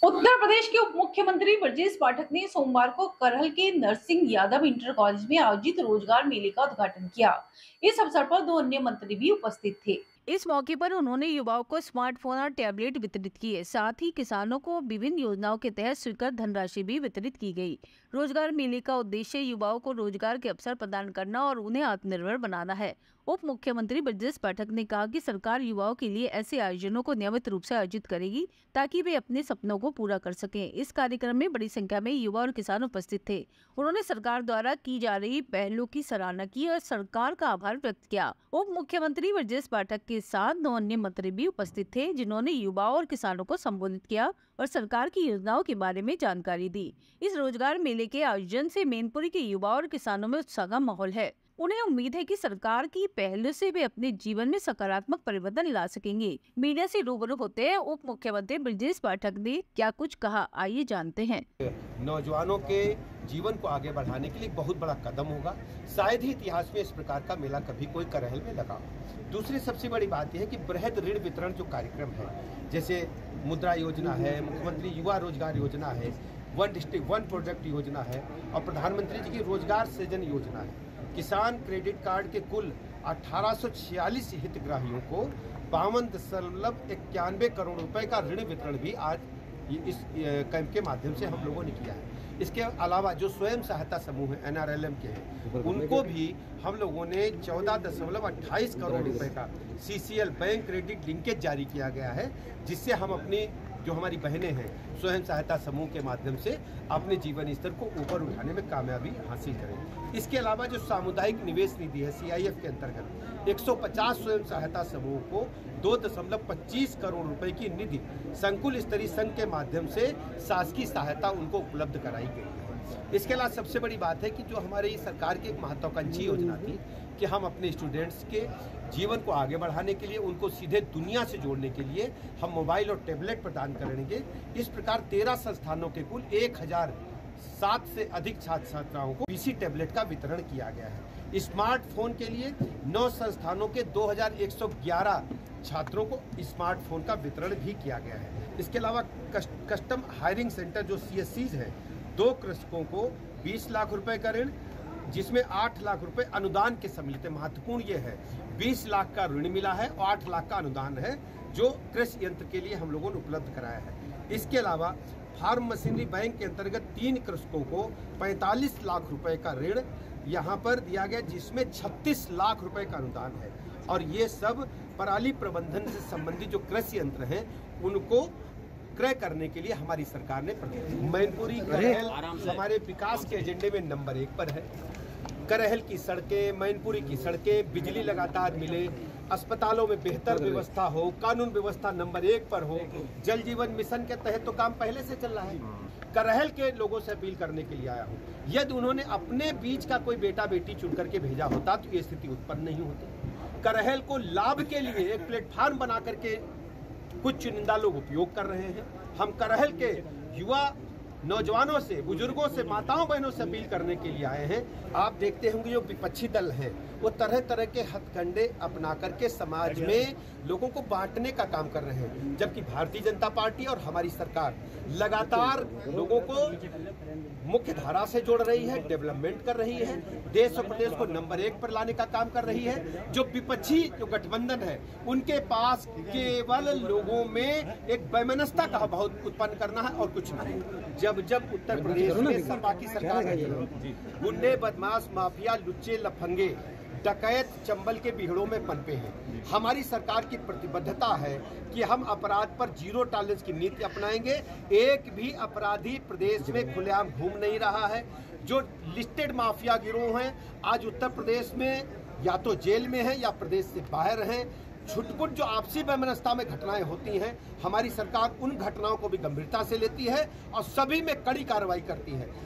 उत्तर प्रदेश के उप मुख्यमंत्री ब्रजेश पाठक ने सोमवार को करहल के नरसिंह यादव इंटर कॉलेज में आयोजित रोजगार मेले का उद्घाटन किया। इस अवसर पर 2 अन्य मंत्री भी उपस्थित थे। इस मौके पर उन्होंने युवाओं को स्मार्टफोन और टैबलेट वितरित किए। साथ ही किसानों को विभिन्न योजनाओं के तहत स्वीकृत धनराशि भी वितरित की गई। रोजगार मेले का उद्देश्य युवाओं को रोजगार के अवसर प्रदान करना और उन्हें आत्मनिर्भर बनाना है। उप मुख्यमंत्री ब्रजेश पाठक ने कहा कि सरकार युवाओं के लिए ऐसे आयोजनों को नियमित रूप से आयोजित करेगी ताकि वे अपने सपनों को पूरा कर सकें। इस कार्यक्रम में बड़ी संख्या में युवा और किसान उपस्थित थे। उन्होंने सरकार द्वारा की जा रही पहलों की सराहना की और सरकार का आभार व्यक्त किया। उप मुख्यमंत्री ब्रजेश पाठक के साथ 2 अन्य मंत्री भी उपस्थित थे, जिन्होंने युवाओं और किसानों को संबोधित किया और सरकार की योजनाओं के बारे में जानकारी दी। इस रोजगार मेले के आयोजन से मैनपुरी के युवाओं और किसानों में उत्साह का माहौल है। उन्हें उम्मीद है कि सरकार की पहल से वे अपने जीवन में सकारात्मक परिवर्तन ला सकेंगे। मीडिया से रूबरू होते हैं उप मुख्यमंत्री ब्रजेश पाठक ने क्या कुछ कहा, आइए जानते हैं। नौजवानों के जीवन को आगे बढ़ाने के लिए बहुत बड़ा कदम होगा। शायद ही इतिहास में इस प्रकार का मेला कभी कोई करहल में लगा। दूसरी सबसे बड़ी बात यह है कि बृहद ऋण वितरण जो कार्यक्रम है, जैसे मुद्रा योजना है, मुख्यमंत्री युवा रोजगार योजना है, वन डिस्ट्रिक्ट वन प्रोजेक्ट योजना है और प्रधानमंत्री जी की रोजगार सृजन योजना है। किसान क्रेडिट कार्ड के कुल 1846 हितग्राहियों को 52.91 करोड़ रुपए का ऋण वितरण भी आज इस कैंप के माध्यम से हम लोगों ने किया है। इसके अलावा जो स्वयं सहायता समूह है NRLM के हैं, उनको भी हम लोगों ने 14.28 करोड़ रुपए का CCL बैंक क्रेडिट लिंकेज जारी किया गया है, जिससे हम अपनी जो हमारी बहनें हैं स्वयं सहायता समूह के माध्यम से अपने जीवन स्तर को ऊपर उठाने में कामयाबी हासिल करें। इसके अलावा जो सामुदायिक निवेश निधि है CIF के अंतर्गत 150 स्वयं सहायता समूह को 2.25 करोड़ रुपए की निधि संकुल स्तरीय संघ के माध्यम से शासकीय सहायता उनको उपलब्ध कराई गई है। इसके अलावा सबसे बड़ी बात है कि जो हमारी सरकार की एक महत्वाकांक्षी योजना थी कि हम अपने स्टूडेंट्स के जीवन को आगे बढ़ाने के लिए, उनको सीधे दुनिया से जोड़ने के लिए हम मोबाइल और टैबलेट प्रदान करेंगे। इस प्रकार 13 संस्थानों के कुल 1007 से अधिक छात्र छात्राओं को PC टैबलेट का वितरण किया गया है। स्मार्टफोन के लिए 9 संस्थानों के 2111 छात्रों को स्मार्टफोन का वितरण भी किया गया है। इसके अलावा कस्टम हायरिंग सेंटर जो CSCs है, 2 कृषकों को 20 लाख रुपए का ऋण, जिसमें 8 लाख रुपए अनुदान के सम्मिलित है। महत्वपूर्ण ये है 20 लाख का ऋण मिला है और 8 लाख का अनुदान है जो कृषि यंत्र के लिए हम लोगों ने उपलब्ध कराया है। इसके अलावा फार्म मशीनरी बैंक के अंतर्गत 3 कृषकों को 45 लाख रुपए का ऋण यहाँ पर दिया गया, जिसमें 36 लाख रुपए का अनुदान है। और ये सब पराली प्रबंधन से संबंधित जो कृषि यंत्र हैं उनको क्रय करने के लिए हमारी सरकार ने मैनपुरी करहल हमारे विकास के एजेंडे में नंबर 1 पर है। करहल की सड़कें, मैनपुरी की सड़कें, बिजली लगातार मिले, अस्पतालों में बेहतर व्यवस्था हो, कानून व्यवस्था नंबर 1 पर हो। जल जीवन मिशन के तहत तो काम पहले से चल रहा है। करहल के लोगों से अपील करने के लिए आया हूँ, यदि उन्होंने अपने बीच का कोई बेटा बेटी चुन करके भेजा होता तो ये स्थिति उत्पन्न नहीं होती। करहल को लाभ के लिए एक प्लेटफॉर्म बना करके कुछ चुनिंदा लोग उपयोग कर रहे हैं। हम करहल के युवा नौजवानों से, बुजुर्गों से, माताओं बहनों से अपील करने के लिए आए हैं। आप देखते होंगे जो विपक्षी दल हैं वो तरह तरह के हथकंडे अपना करके समाज में लोगों को बांटने का काम कर रहे हैं, जबकि भारतीय जनता पार्टी और हमारी सरकार लगातार लोगों को मुख्य धारा से जोड़ रही है, डेवलपमेंट कर रही है, देश और प्रदेश को नंबर 1 पर लाने का काम कर रही है। जो विपक्षी जो गठबंधन है उनके पास केवल लोगों में एक वैमनस्यता का बहुत उत्पन्न करना है और कुछ नहीं। जब उत्तर प्रदेश में सपा की सरकार है, गुंडे, बदमाश, माफिया, लुच्चे, लफंगे, डकैत चंबल के बिहड़ों में पनपे हैं। हमारी सरकार की प्रतिबद्धता है कि हम अपराध पर 0 टॉलरेंस की नीति अपनाएंगे। एक भी अपराधी प्रदेश में खुलेआम घूम नहीं रहा है। जो लिस्टेड माफिया गिरोह हैं आज उत्तर प्रदेश में या तो जेल में हैं या प्रदेश से बाहर हैं। छुटपुट जो आपसी वैमनस्यता में घटनाएं होती हैं, हमारी सरकार उन घटनाओं को भी गंभीरता से लेती है और सभी में कड़ी कार्रवाई करती है।